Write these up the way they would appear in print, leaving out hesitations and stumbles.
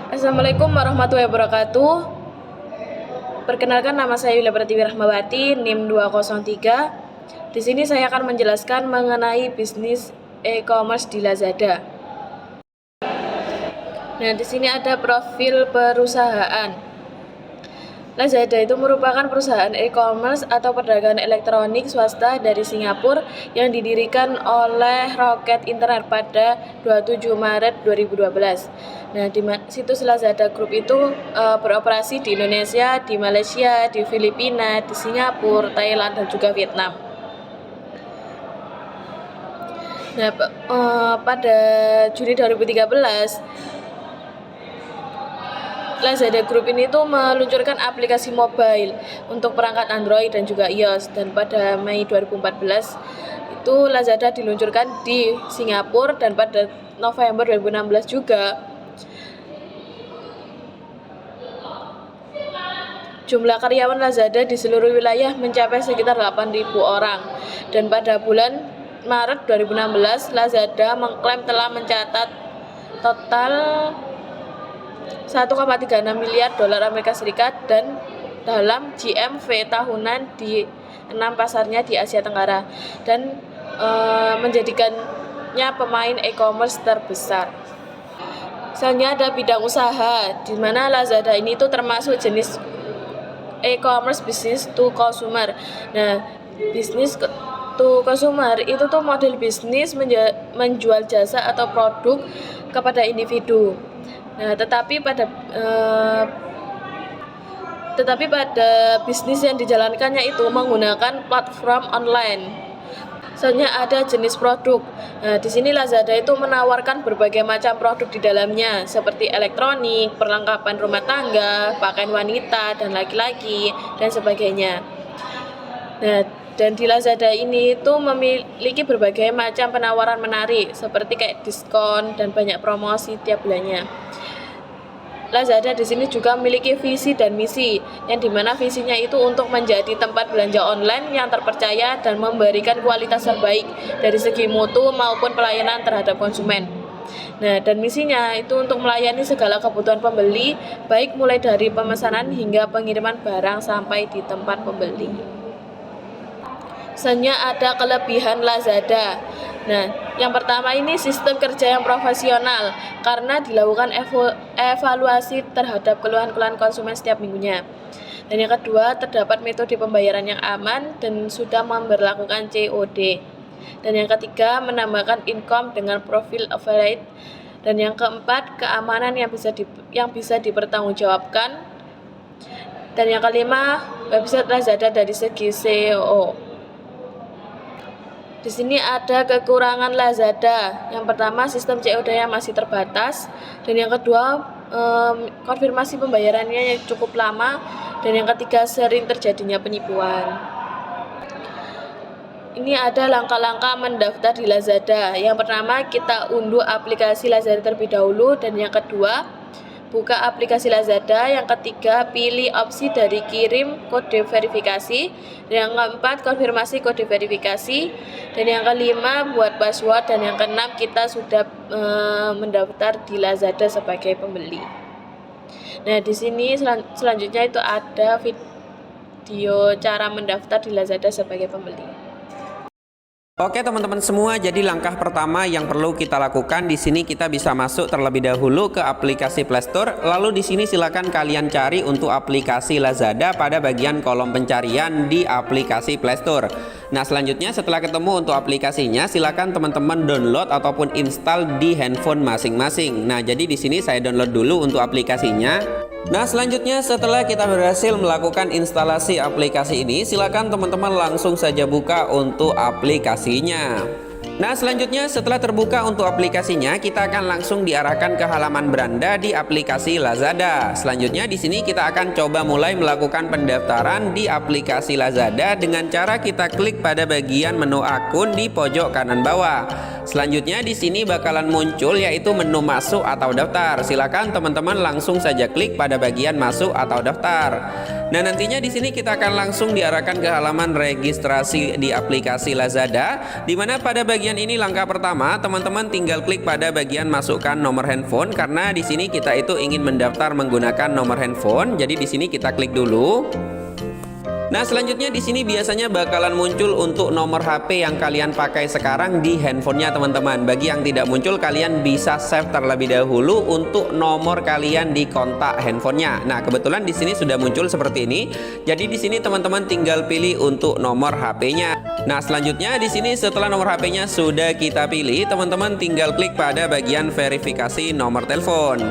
Assalamualaikum warahmatullahi wabarakatuh. Perkenalkan, nama saya Yulia Pratiwi Rahmawati, NIM 203. Di sini saya akan menjelaskan mengenai bisnis e-commerce di Lazada. Nah, di sini ada profil perusahaan. Lazada itu merupakan perusahaan e-commerce atau perdagangan elektronik swasta dari Singapura yang didirikan oleh Rocket Internet pada 27 Maret 2012. Nah, di situs Lazada Group itu beroperasi di Indonesia, di Malaysia, di Filipina, di Singapura, Thailand, dan juga Vietnam. Nah, pada Juni 2013, Lazada Group ini tuh meluncurkan aplikasi mobile untuk perangkat Android dan juga iOS, dan pada Mei 2014 itu Lazada diluncurkan di Singapura, dan pada November 2016 juga jumlah karyawan Lazada di seluruh wilayah mencapai sekitar 8.000 orang, dan pada bulan Maret 2016 Lazada mengklaim telah mencatat total 1,36 miliar dolar Amerika Serikat dan dalam GMV tahunan di 6 pasarnya di Asia Tenggara, dan menjadikannya pemain e-commerce terbesar. Selanjutnya ada bidang usaha, di mana Lazada ini tuh termasuk jenis e-commerce business to consumer. Nah, bisnis to consumer itu tuh model bisnis menjual jasa atau produk kepada individu. Nah, tetapi pada bisnis yang dijalankannya itu menggunakan platform online. Selanjutnya ada jenis produk. Nah, di sini Lazada itu menawarkan berbagai macam produk di dalamnya, seperti elektronik, perlengkapan rumah tangga, pakaian wanita dan laki-laki, dan sebagainya. Nah, dan di Lazada ini itu memiliki berbagai macam penawaran menarik, seperti kayak diskon dan banyak promosi tiap bulannya. Lazada di sini juga memiliki visi dan misi, yang dimana visinya itu untuk menjadi tempat belanja online yang terpercaya dan memberikan kualitas terbaik dari segi mutu maupun pelayanan terhadap konsumen. Nah, dan misinya itu untuk melayani segala kebutuhan pembeli, baik mulai dari pemesanan hingga pengiriman barang sampai di tempat pembeli. Selanjutnya ada kelebihan Lazada. Nah, yang pertama ini sistem kerja yang profesional karena dilakukan evaluasi terhadap keluhan-keluhan konsumen setiap minggunya. Dan yang kedua, terdapat metode pembayaran yang aman dan sudah memberlakukan COD. Dan yang ketiga, menambahkan income dengan profil affiliate. Dan yang keempat, keamanan yang bisa dipertanggungjawabkan. Dan yang kelima, website Lazada dari segi SEO. Di sini ada kekurangan Lazada. Yang pertama, sistem COD-nya masih terbatas, dan yang kedua, konfirmasi pembayarannya yang cukup lama, dan yang ketiga, sering terjadinya penipuan. Ini ada langkah-langkah mendaftar di Lazada. Yang pertama, kita unduh aplikasi Lazada terlebih dahulu, dan yang kedua, buka aplikasi Lazada. Yang ketiga, pilih opsi dari kirim kode verifikasi. Yang keempat, konfirmasi kode verifikasi. Dan yang kelima, buat password. Dan yang keenam, kita sudah mendaftar di Lazada sebagai pembeli. Nah, di sini selanjutnya itu ada video cara mendaftar di Lazada sebagai pembeli. Oke teman-teman semua, jadi langkah pertama yang perlu kita lakukan di sini kita bisa masuk terlebih dahulu ke aplikasi Play Store. Lalu di sini silakan kalian cari untuk aplikasi Lazada pada bagian kolom pencarian di aplikasi Play Store. Nah, selanjutnya setelah ketemu untuk aplikasinya, silakan teman-teman download ataupun install di handphone masing-masing. Nah, jadi di sini saya download dulu untuk aplikasinya. Nah, selanjutnya setelah kita berhasil melakukan instalasi aplikasi ini, silakan teman-teman langsung saja buka untuk aplikasinya. Nah, selanjutnya setelah terbuka untuk aplikasinya, kita akan langsung diarahkan ke halaman beranda di aplikasi Lazada. Selanjutnya di sini kita akan coba mulai melakukan pendaftaran di aplikasi Lazada dengan cara kita klik pada bagian menu akun di pojok kanan bawah. Selanjutnya di sini bakalan muncul yaitu menu masuk atau daftar. Silakan teman-teman langsung saja klik pada bagian masuk atau daftar. Nah, nantinya di sini kita akan langsung diarahkan ke halaman registrasi di aplikasi Lazada, di mana pada bagian ini langkah pertama teman-teman tinggal klik pada bagian masukkan nomor handphone, karena di sini kita itu ingin mendaftar menggunakan nomor handphone. Jadi di sini kita klik dulu. Nah, selanjutnya di sini biasanya bakalan muncul untuk nomor HP yang kalian pakai sekarang di handphonenya teman-teman. Bagi yang tidak muncul, kalian bisa save terlebih dahulu untuk nomor kalian di kontak handphonenya. Nah, kebetulan di sini sudah muncul seperti ini. Jadi di sini teman-teman tinggal pilih untuk nomor HP-nya. Nah, selanjutnya di sini setelah nomor HP-nya sudah kita pilih, teman-teman tinggal klik pada bagian verifikasi nomor telepon.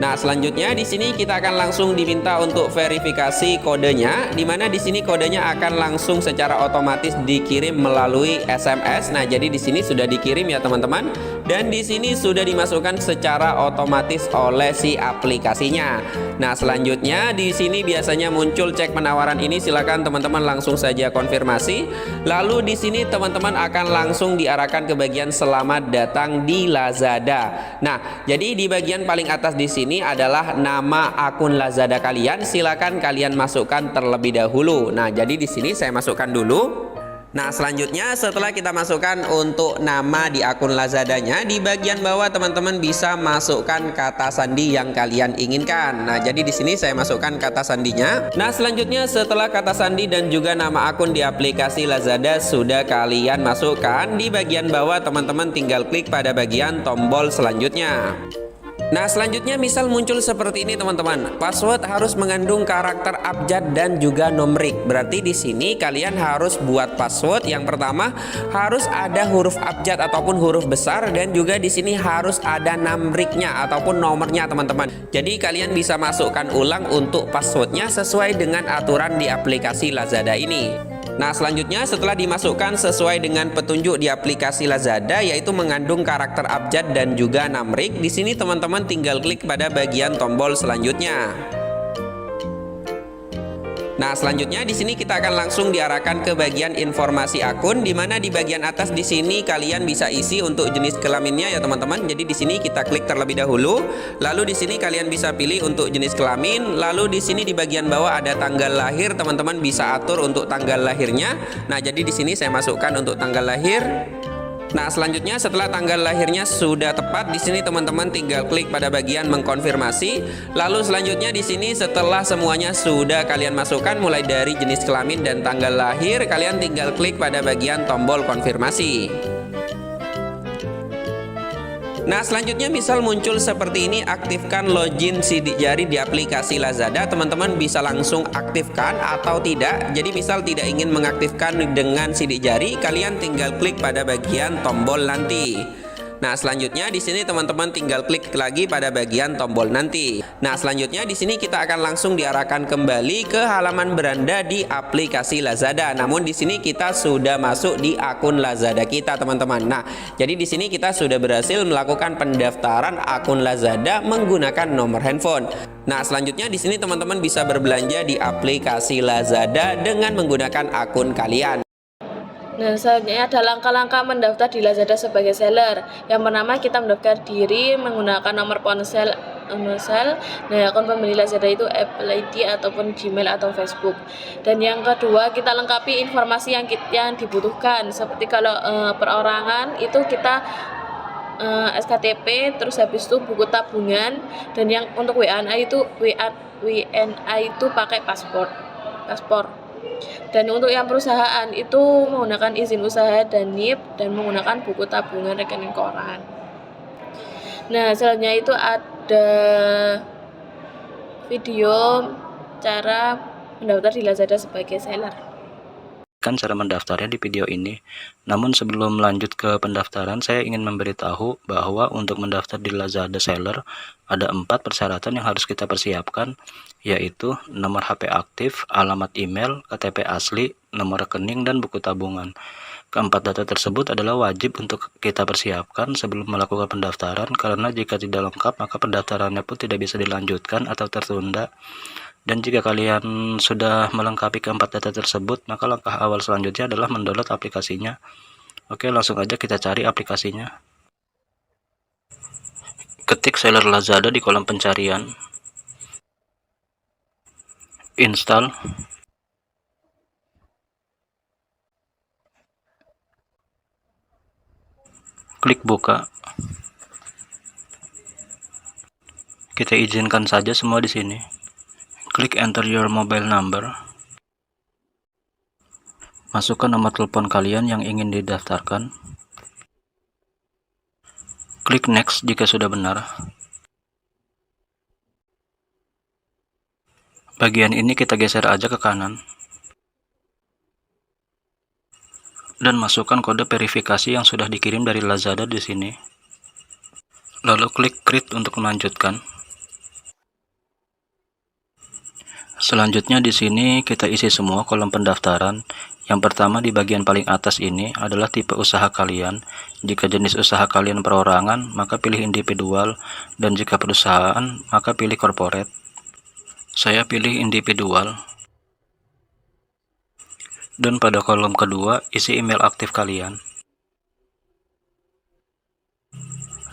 Nah, selanjutnya di sini kita akan langsung diminta untuk verifikasi kodenya, di mana di sini kodenya akan langsung secara otomatis dikirim melalui SMS. Nah, jadi di sini sudah dikirim ya teman-teman, dan di sini sudah dimasukkan secara otomatis oleh si aplikasinya. Nah, selanjutnya di sini biasanya muncul cek penawaran ini, silakan teman-teman langsung saja konfirmasi. Lalu di sini teman-teman akan langsung diarahkan ke bagian selamat datang di Lazada. Nah, jadi di bagian paling atas di sini adalah nama akun Lazada kalian. Silakan kalian masukkan terlebih dahulu. Nah, jadi di sini saya masukkan dulu. Nah, selanjutnya setelah kita masukkan untuk nama di akun Lazadanya, di bagian bawah teman-teman bisa masukkan kata sandi yang kalian inginkan. Nah, jadi di sini saya masukkan kata sandinya. Nah, selanjutnya setelah kata sandi dan juga nama akun di aplikasi Lazada sudah kalian masukkan, di bagian bawah teman-teman tinggal klik pada bagian tombol selanjutnya. Nah, selanjutnya misal muncul seperti ini teman-teman. Password harus mengandung karakter abjad dan juga numerik. Berarti di sini kalian harus buat password yang pertama harus ada huruf abjad ataupun huruf besar, dan juga di sini harus ada numeriknya ataupun nomornya teman-teman. Jadi kalian bisa masukkan ulang untuk passwordnya sesuai dengan aturan di aplikasi Lazada ini. Nah, selanjutnya setelah dimasukkan sesuai dengan petunjuk di aplikasi Lazada, yaitu mengandung karakter abjad dan juga numerik, di sini teman-teman tinggal klik pada bagian tombol selanjutnya. Nah, selanjutnya di sini kita akan langsung diarahkan ke bagian informasi akun, di mana di bagian atas di sini kalian bisa isi untuk jenis kelaminnya ya teman-teman. Jadi di sini kita klik terlebih dahulu, lalu di sini kalian bisa pilih untuk jenis kelamin, lalu di sini di bagian bawah ada tanggal lahir, teman-teman bisa atur untuk tanggal lahirnya. Nah, jadi di sini saya masukkan untuk tanggal lahir. Nah, selanjutnya setelah tanggal lahirnya sudah tepat, di sini teman-teman tinggal klik pada bagian mengkonfirmasi. Lalu selanjutnya di sini setelah semuanya sudah kalian masukkan mulai dari jenis kelamin dan tanggal lahir, kalian tinggal klik pada bagian tombol konfirmasi. Nah, selanjutnya misal muncul seperti ini, aktifkan login sidik jari di aplikasi Lazada. Teman-teman bisa langsung aktifkan atau tidak. Jadi misal tidak ingin mengaktifkan dengan sidik jari, kalian tinggal klik pada bagian tombol nanti. Nah, selanjutnya di sini teman-teman tinggal klik lagi pada bagian tombol nanti. Nah, selanjutnya di sini kita akan langsung diarahkan kembali ke halaman beranda di aplikasi Lazada. Namun di sini kita sudah masuk di akun Lazada kita, teman-teman. Nah, jadi di sini kita sudah berhasil melakukan pendaftaran akun Lazada menggunakan nomor handphone. Nah, selanjutnya di sini teman-teman bisa berbelanja di aplikasi Lazada dengan menggunakan akun kalian. Nah, selanjutnya ada langkah-langkah mendaftar di Lazada sebagai seller. Yang pertama, kita mendaftar diri menggunakan nomor ponsel. Nah, akun pembeli Lazada itu Apple ID ataupun Gmail atau Facebook. Dan yang kedua, kita lengkapi informasi yang dibutuhkan. Seperti kalau perorangan itu kita SKTP, terus habis itu buku tabungan, dan yang untuk WNA itu pakai paspor. Dan untuk yang perusahaan itu menggunakan izin usaha dan NIP dan menggunakan buku tabungan rekening koran. Nah, selanjutnya itu ada video cara mendaftar di Lazada sebagai seller. Cara mendaftarnya di video ini. Namun sebelum lanjut ke pendaftaran, saya ingin memberitahu bahwa untuk mendaftar di Lazada Seller ada 4 persyaratan yang harus kita persiapkan, yaitu nomor HP aktif, alamat email, KTP asli, nomor rekening, dan buku tabungan. Keempat data tersebut adalah wajib untuk kita persiapkan sebelum melakukan pendaftaran, karena jika tidak lengkap maka pendaftarannya pun tidak bisa dilanjutkan atau tertunda. Dan jika kalian sudah melengkapi keempat data tersebut, maka langkah awal selanjutnya adalah mendownload aplikasinya. Oke, langsung aja kita cari aplikasinya. Ketik seller Lazada di kolom pencarian. Install. Klik buka. Kita izinkan saja semua di sini. Klik enter your mobile number. Masukkan nomor telepon kalian yang ingin didaftarkan. Klik next jika sudah benar. Bagian ini kita geser aja ke kanan. Dan masukkan kode verifikasi yang sudah dikirim dari Lazada di sini. Lalu klik create untuk melanjutkan. Selanjutnya di sini kita isi semua kolom pendaftaran. Yang pertama di bagian paling atas ini adalah tipe usaha kalian. Jika jenis usaha kalian perorangan, maka pilih individual, dan jika perusahaan, maka pilih corporate. Saya pilih individual. Dan pada kolom kedua, isi email aktif kalian.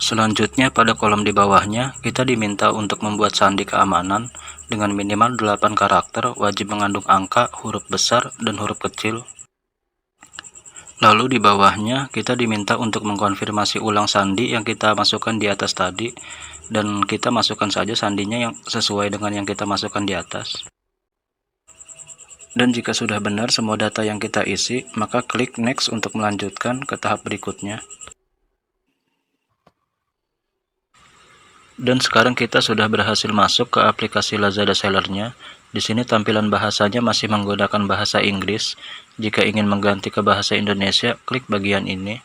Selanjutnya pada kolom di bawahnya, kita diminta untuk membuat sandi keamanan dengan minimal 8 karakter, wajib mengandung angka, huruf besar, dan huruf kecil. Lalu di bawahnya, kita diminta untuk mengkonfirmasi ulang sandi yang kita masukkan di atas tadi, dan kita masukkan saja sandinya yang sesuai dengan yang kita masukkan di atas. Dan jika sudah benar semua data yang kita isi, maka klik next untuk melanjutkan ke tahap berikutnya. Dan sekarang kita sudah berhasil masuk ke aplikasi Lazada Seller-nya. Di sini tampilan bahasanya masih menggunakan bahasa Inggris. Jika ingin mengganti ke bahasa Indonesia, klik bagian ini.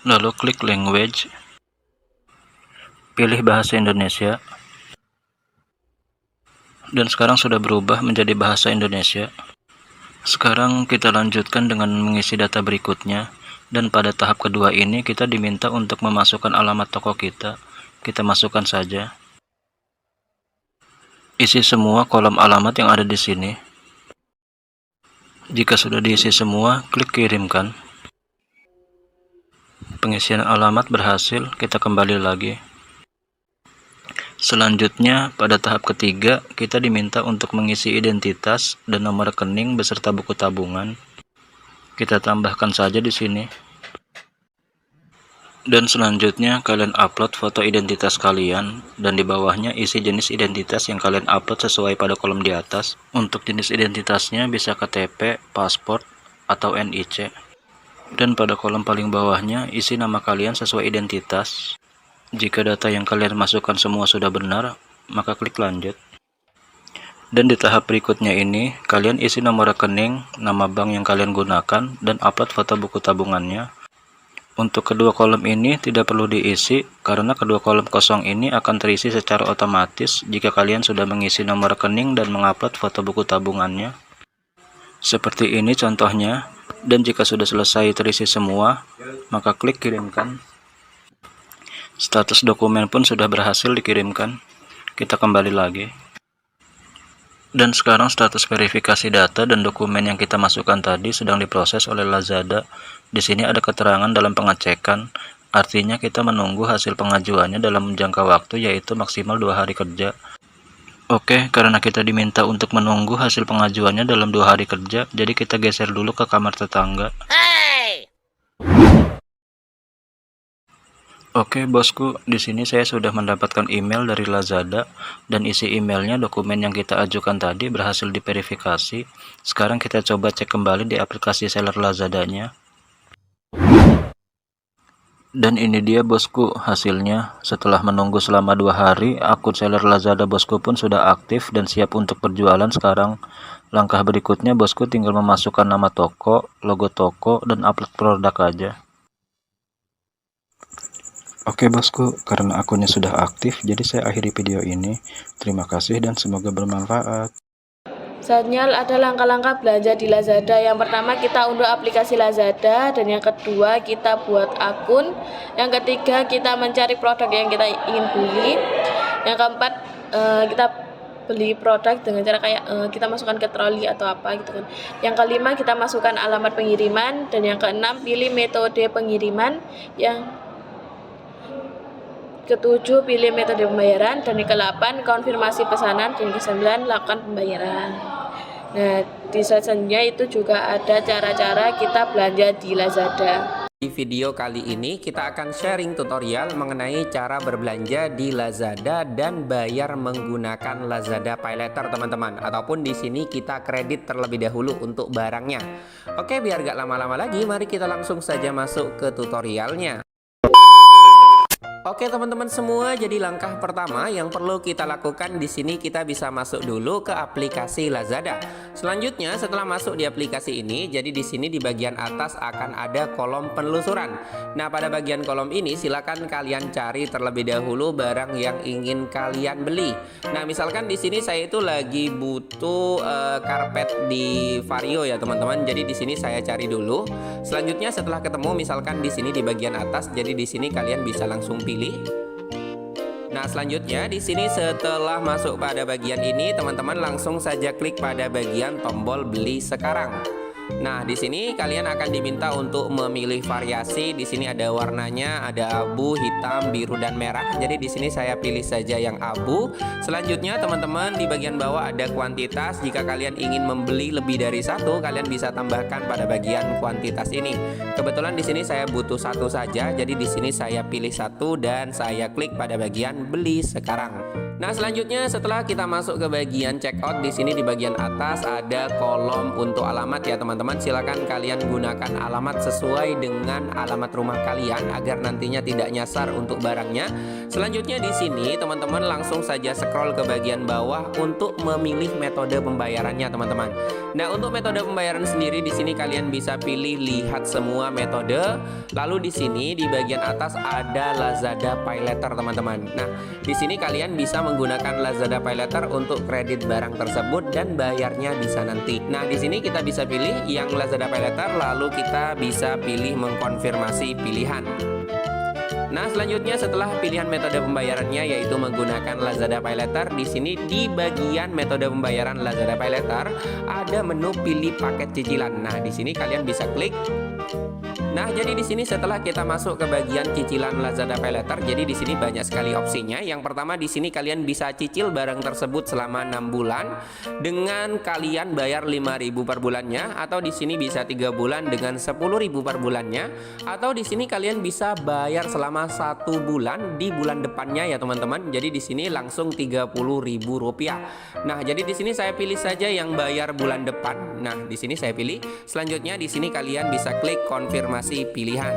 Lalu klik language. Pilih bahasa Indonesia. Dan sekarang sudah berubah menjadi bahasa Indonesia. Sekarang kita lanjutkan dengan mengisi data berikutnya. Dan pada tahap kedua ini kita diminta untuk memasukkan alamat toko kita. Kita masukkan saja. Isi semua kolom alamat yang ada di sini. Jika sudah diisi semua, klik kirimkan. Pengisian alamat berhasil, kita kembali lagi. Selanjutnya, pada tahap ketiga, kita diminta untuk mengisi identitas dan nomor rekening beserta buku tabungan. Kita tambahkan saja di sini. Dan selanjutnya, kalian upload foto identitas kalian, dan di bawahnya isi jenis identitas yang kalian upload sesuai pada kolom di atas. Untuk jenis identitasnya bisa KTP, paspor, atau NIC. Dan pada kolom paling bawahnya, isi nama kalian sesuai identitas. Jika data yang kalian masukkan semua sudah benar, maka klik lanjut. Dan di tahap berikutnya ini, kalian isi nomor rekening, nama bank yang kalian gunakan, dan upload foto buku tabungannya. Untuk kedua kolom ini tidak perlu diisi, karena kedua kolom kosong ini akan terisi secara otomatis jika kalian sudah mengisi nomor rekening dan mengupload foto buku tabungannya. Seperti ini contohnya, dan jika sudah selesai terisi semua, maka klik kirimkan. Status dokumen pun sudah berhasil dikirimkan. Kita kembali lagi. Dan sekarang status verifikasi data dan dokumen yang kita masukkan tadi sedang diproses oleh Lazada. Di sini ada keterangan dalam pengecekan, artinya kita menunggu hasil pengajuannya dalam jangka waktu yaitu maksimal 2 hari kerja. Oke, karena kita diminta untuk menunggu hasil pengajuannya dalam 2 hari kerja, jadi kita geser dulu ke kamar tetangga. Oke bosku, di sini saya sudah mendapatkan email dari Lazada dan isi emailnya dokumen yang kita ajukan tadi berhasil diverifikasi. Sekarang kita coba cek kembali di aplikasi seller Lazadanya. Dan ini dia bosku hasilnya. Setelah menunggu selama 2 hari, akun seller Lazada bosku pun sudah aktif dan siap untuk berjualan sekarang. Langkah berikutnya bosku tinggal memasukkan nama toko, logo toko, dan upload produk aja. Oke bosku, karena akunnya sudah aktif, jadi saya akhiri video ini. Terima kasih dan semoga bermanfaat. Saatnya ada langkah-langkah belanja di Lazada. Yang pertama kita unduh aplikasi Lazada, dan yang kedua kita buat akun. Yang ketiga kita mencari produk yang kita ingin beli. Yang keempat kita beli produk dengan cara kayak kita masukkan ke troli atau apa gitu kan. Yang kelima, kita masukkan alamat pengiriman, dan yang keenam, pilih metode pengiriman. Yang ketujuh, pilih metode pembayaran, dan yang ke-8, konfirmasi pesanan, dan yang ke-9, lakukan pembayaran. Nah, di slide selanjutnya itu juga ada cara-cara kita belanja di Lazada. Di video kali ini kita akan sharing tutorial mengenai cara berbelanja di Lazada dan bayar menggunakan Lazada Paylater teman-teman, ataupun di sini kita kredit terlebih dahulu untuk barangnya. Oke, biar gak lama-lama lagi, mari kita langsung saja masuk ke tutorialnya. Oke teman-teman semua, jadi langkah pertama yang perlu kita lakukan di sini, kita bisa masuk dulu ke aplikasi Lazada. Selanjutnya setelah masuk di aplikasi ini, jadi di sini di bagian atas akan ada kolom penelusuran. Nah, pada bagian kolom ini silakan kalian cari terlebih dahulu barang yang ingin kalian beli. Nah, misalkan di sini saya itu lagi butuh karpet di Vario ya teman-teman. Jadi di sini saya cari dulu. Selanjutnya setelah ketemu misalkan di sini di bagian atas, jadi di sini kalian bisa langsung pilih. Nah, selanjutnya di sini setelah masuk pada bagian ini, teman-teman langsung saja klik pada bagian tombol beli sekarang. Nah, di sini kalian akan diminta untuk memilih variasi. Di sini ada warnanya, ada abu, hitam, biru, dan merah. Jadi di sini saya pilih saja yang abu. Selanjutnya teman-teman di bagian bawah ada kuantitas. Jika kalian ingin membeli lebih dari satu, kalian bisa tambahkan pada bagian kuantitas ini. Kebetulan di sini saya butuh satu saja. Jadi di sini saya pilih satu dan saya klik pada bagian beli sekarang. Nah, selanjutnya setelah kita masuk ke bagian checkout, di sini di bagian atas ada kolom untuk alamat ya teman-teman. Silakan kalian gunakan alamat sesuai dengan alamat rumah kalian agar nantinya tidak nyasar untuk barangnya. Selanjutnya di sini teman-teman langsung saja scroll ke bagian bawah untuk memilih metode pembayarannya teman-teman. Nah, untuk metode pembayaran sendiri di sini kalian bisa pilih lihat semua metode. Lalu di sini di bagian atas ada Lazada Paylater teman-teman. Nah, di sini kalian bisa menggunakan Lazada Paylater untuk kredit barang tersebut dan bayarnya bisa nanti. Nah, di sini kita bisa pilih yang Lazada Paylater, lalu kita bisa pilih mengkonfirmasi pilihan. Nah, selanjutnya setelah pilihan metode pembayarannya yaitu menggunakan Lazada Paylater, di sini di bagian metode pembayaran Lazada Paylater ada menu pilih paket cicilan. Nah, di sini kalian bisa klik. Nah, jadi di sini setelah kita masuk ke bagian cicilan Lazada Paylater, jadi di sini banyak sekali opsinya. Yang pertama di sini kalian bisa cicil barang tersebut selama 6 bulan dengan kalian bayar 5.000 per bulannya, atau di sini bisa 3 bulan dengan 10.000 per bulannya, atau di sini kalian bisa bayar selama 1 bulan di bulan depannya ya teman-teman. Jadi di sini langsung Rp30.000. Nah, jadi di sini saya pilih saja yang bayar bulan depan. Nah, di sini saya pilih. Selanjutnya di sini kalian bisa klik konfirmasi pilihan.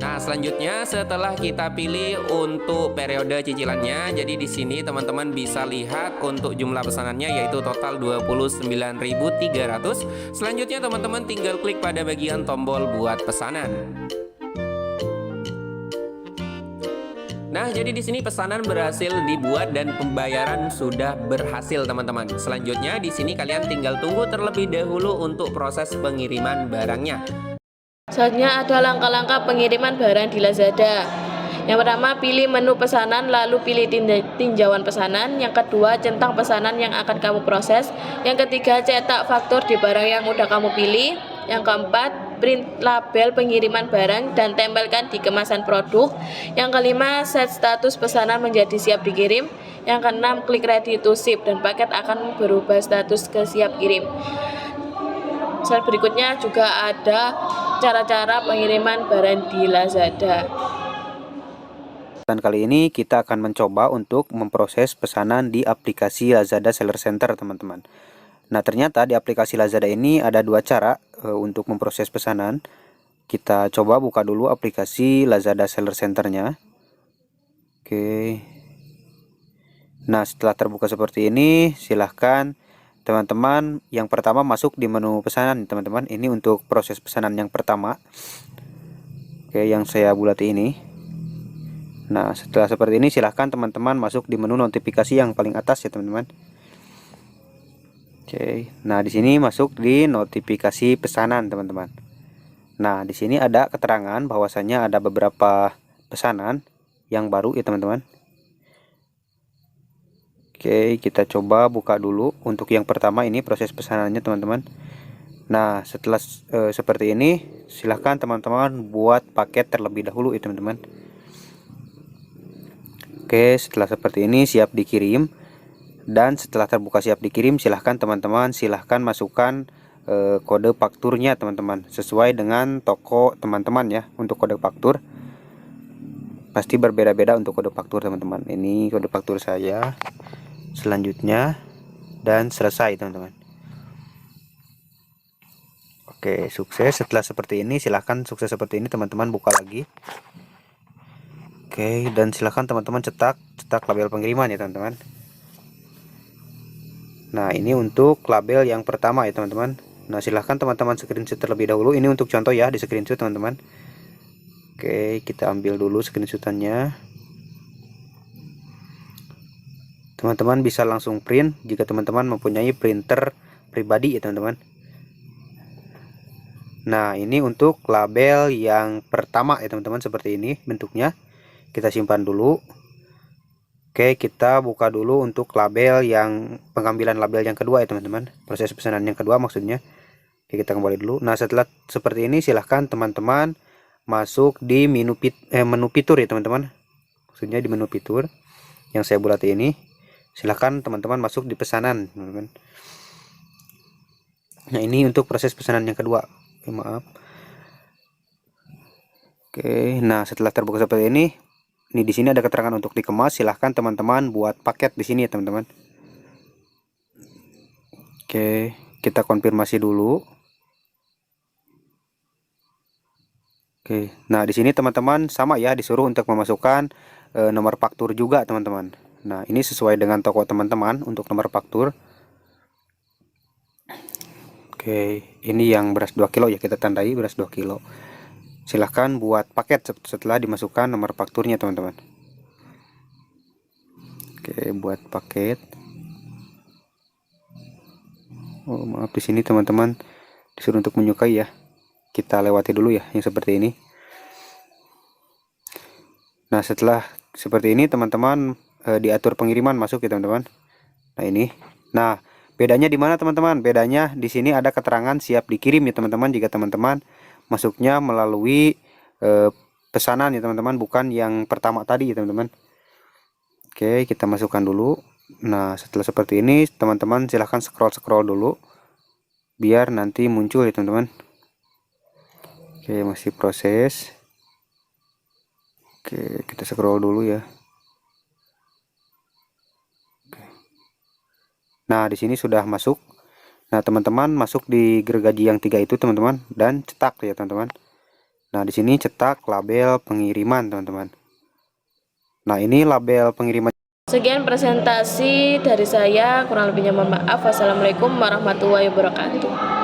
Nah, selanjutnya setelah kita pilih untuk periode cicilannya, jadi di sini teman-teman bisa lihat untuk jumlah pesanannya yaitu total 29.300. Selanjutnya teman-teman tinggal klik pada bagian tombol buat pesanan. Nah, jadi di sini pesanan berhasil dibuat dan pembayaran sudah berhasil, teman-teman. Selanjutnya di sini kalian tinggal tunggu terlebih dahulu untuk proses pengiriman barangnya. Selanjutnya ada langkah-langkah pengiriman barang di Lazada. Yang pertama, pilih menu pesanan, lalu pilih tinjauan pesanan. Yang kedua, centang pesanan yang akan kamu proses. Yang ketiga, cetak faktur di barang yang udah kamu pilih. Yang keempat, print label pengiriman barang dan tempelkan di kemasan produk. Yang kelima, set status pesanan menjadi siap dikirim. Yang keenam, klik ready to ship dan paket akan berubah status ke siap kirim. Slide berikutnya juga ada cara-cara pengiriman barang di Lazada. Dan kali ini kita akan mencoba untuk memproses pesanan di aplikasi Lazada Seller Center, teman-teman. Nah, ternyata di aplikasi Lazada ini ada dua cara untuk memproses pesanan. Kita coba buka dulu aplikasi Lazada Seller Center-nya. Oke. Nah, setelah terbuka seperti ini, silahkan teman-teman yang pertama masuk di menu pesanan, teman-teman. Ini untuk proses pesanan yang pertama. Oke, yang saya bulati ini. Nah, setelah seperti ini silahkan teman-teman masuk di menu notifikasi yang paling atas ya, teman-teman. Oke. Nah, di sini masuk di notifikasi pesanan, teman-teman. Nah, di sini ada keterangan bahwasanya ada beberapa pesanan yang baru ya, teman-teman. Oke, kita coba buka dulu. Untuk yang pertama ini proses pesanannya teman-teman. Nah, setelah seperti ini, silahkan teman-teman buat paket terlebih dahulu ya teman-teman. Oke, setelah seperti ini siap dikirim. Dan setelah terbuka siap dikirim, silahkan teman-teman masukkan kode fakturnya teman-teman, sesuai dengan toko teman-teman ya. Untuk kode faktur pasti berbeda-beda untuk kode faktur teman-teman. Ini kode faktur saya. Selanjutnya dan selesai teman-teman. Oke, sukses. Setelah seperti ini, silahkan sukses seperti ini teman-teman buka lagi. Oke, dan silahkan teman-teman cetak label pengiriman ya teman-teman. Nah, ini untuk label yang pertama ya teman-teman. Nah, silahkan teman-teman screenshot terlebih dahulu. Ini untuk contoh ya, di screenshot teman-teman. Oke, kita ambil dulu screenshotannya. Teman-teman bisa langsung print jika teman-teman mempunyai printer pribadi ya teman-teman. Nah, ini untuk label yang pertama ya teman-teman, seperti ini bentuknya. Kita simpan dulu. Oke, kita buka dulu untuk label yang pengambilan label yang kedua ya teman-teman. Proses pesanan yang kedua maksudnya. Oke, kita kembali dulu. Nah, setelah seperti ini silahkan teman-teman masuk di menu fitur ya teman-teman. Maksudnya di menu fitur yang saya bulat ini. Silahkan teman-teman masuk di pesanan teman-teman. Nah, ini untuk proses pesanan yang kedua. Oke, maaf. Oke, nah setelah terbuka seperti ini di sini ada keterangan untuk dikemas. Silahkan teman-teman buat paket di sini ya teman-teman. Oke, kita konfirmasi dulu. Oke, nah di sini teman-teman sama ya, disuruh untuk memasukkan nomor faktur juga teman-teman. Nah, ini sesuai dengan toko teman-teman untuk nomor faktur. Oke, ini yang beras 2 kilo ya, kita tandai beras 2 kilo. Silahkan buat paket setelah dimasukkan nomor fakturnya teman-teman. Oke, buat paket. Oh, maaf, di sini teman-teman disuruh untuk menyukai ya. Kita lewati dulu ya yang seperti ini. Nah, setelah seperti ini teman-teman diatur pengiriman masuk ya teman-teman. Nah, ini. Nah, bedanya di mana teman-teman? Bedanya di sini ada keterangan siap dikirim ya teman-teman, jika teman-teman masuknya melalui pesanan ya teman-teman, bukan yang pertama tadi ya teman-teman. Oke, kita masukkan dulu. Nah, setelah seperti ini teman-teman silahkan scroll dulu biar nanti muncul ya teman-teman. Oke, masih proses. Oke, kita scroll dulu ya. Nah, di sini sudah masuk. Nah, teman-teman masuk di gergaji yang 3 itu teman-teman, dan cetak ya teman-teman. Nah, di sini cetak label pengiriman teman-teman. Nah, ini label pengiriman. Sekian presentasi dari saya, kurang lebihnya mohon maaf. Wassalamualaikum warahmatullahi wabarakatuh.